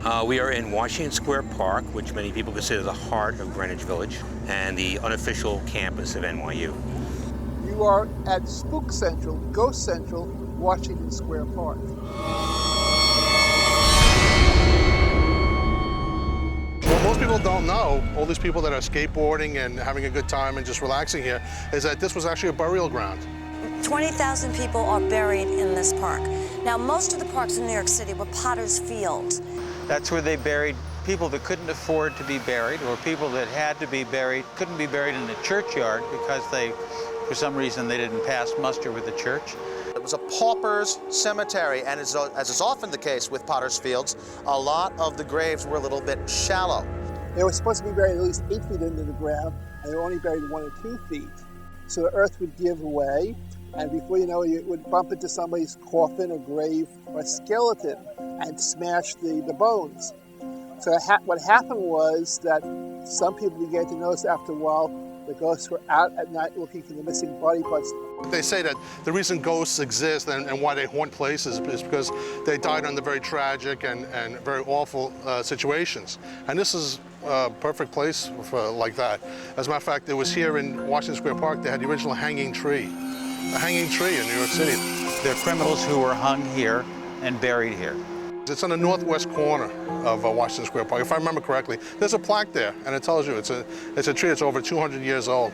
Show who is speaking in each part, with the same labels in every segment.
Speaker 1: We are in Washington Square Park, which many people consider the heart of Greenwich Village, and the unofficial campus of NYU.
Speaker 2: You are at Spook Central, Ghost Central, Washington Square Park.
Speaker 3: What most people don't know, all these people that are skateboarding and having a good time and just relaxing here, is that this was actually a burial ground.
Speaker 4: 20,000 people are buried in this park. Now, most of the parks in New York City were Potter's Field.
Speaker 5: That's where they buried people that couldn't afford to be buried, or people that had to be buried, couldn't be buried in the churchyard because for some reason, they didn't pass muster with the church.
Speaker 6: It was a pauper's cemetery, and as is often the case with Potter's Fields, a lot of the graves were a little bit shallow.
Speaker 2: They were supposed to be buried at least 8 feet into the ground, and they were only buried 1 or 2 feet. So the earth would give way, and before you know it, you would bump into somebody's coffin or grave or skeleton and smash the bones. So what happened was that some people began to notice after a while the ghosts were out at night looking for the missing body parts.
Speaker 3: They say that the reason ghosts exist and why they haunt places is because they died under very tragic and very awful situations. And this is a perfect place for like that. As a matter of fact, it was here in Washington Square Park, they had the original hanging tree. A hanging tree in New York City.
Speaker 5: There are criminals who were hung here and buried here.
Speaker 3: It's on the northwest corner of Washington Square Park. If I remember correctly, there's a plaque there, and it tells you it's a tree that's over 200 years old.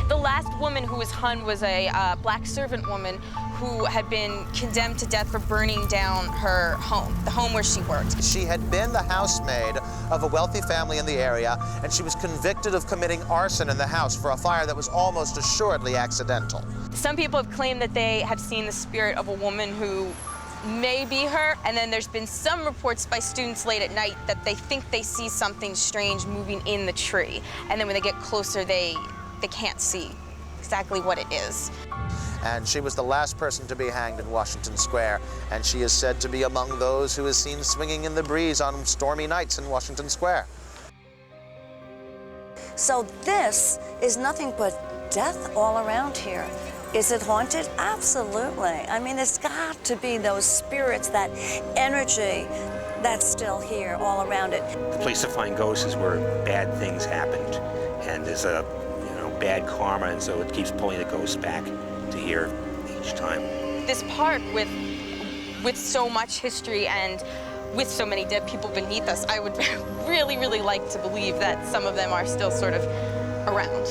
Speaker 7: The last woman who was hung was a black servant woman who had been condemned to death for burning down her home, the home where she worked.
Speaker 6: She had been the housemaid of a wealthy family in the area, and she was convicted of committing arson in the house for a fire that was almost assuredly accidental.
Speaker 7: Some people have claimed that they have seen the spirit of a woman who may be her, and then there's been some reports by students late at night that they think they see something strange moving in the tree, and then when they get closer, they can't see exactly what it is.
Speaker 6: And she was the last person to be hanged in Washington Square, and she is said to be among those who is seen swinging in the breeze on stormy nights in Washington Square.
Speaker 4: So this is nothing but death all around here. Is it haunted? Absolutely. I mean, there's got to be those spirits, that energy that's still here all around it.
Speaker 1: The place to find ghosts is where bad things happened, and there's a bad karma, and so it keeps pulling the ghosts back to here each time.
Speaker 7: This park with so much history and with so many dead people beneath us, I would really, really like to believe that some of them are still sort of around.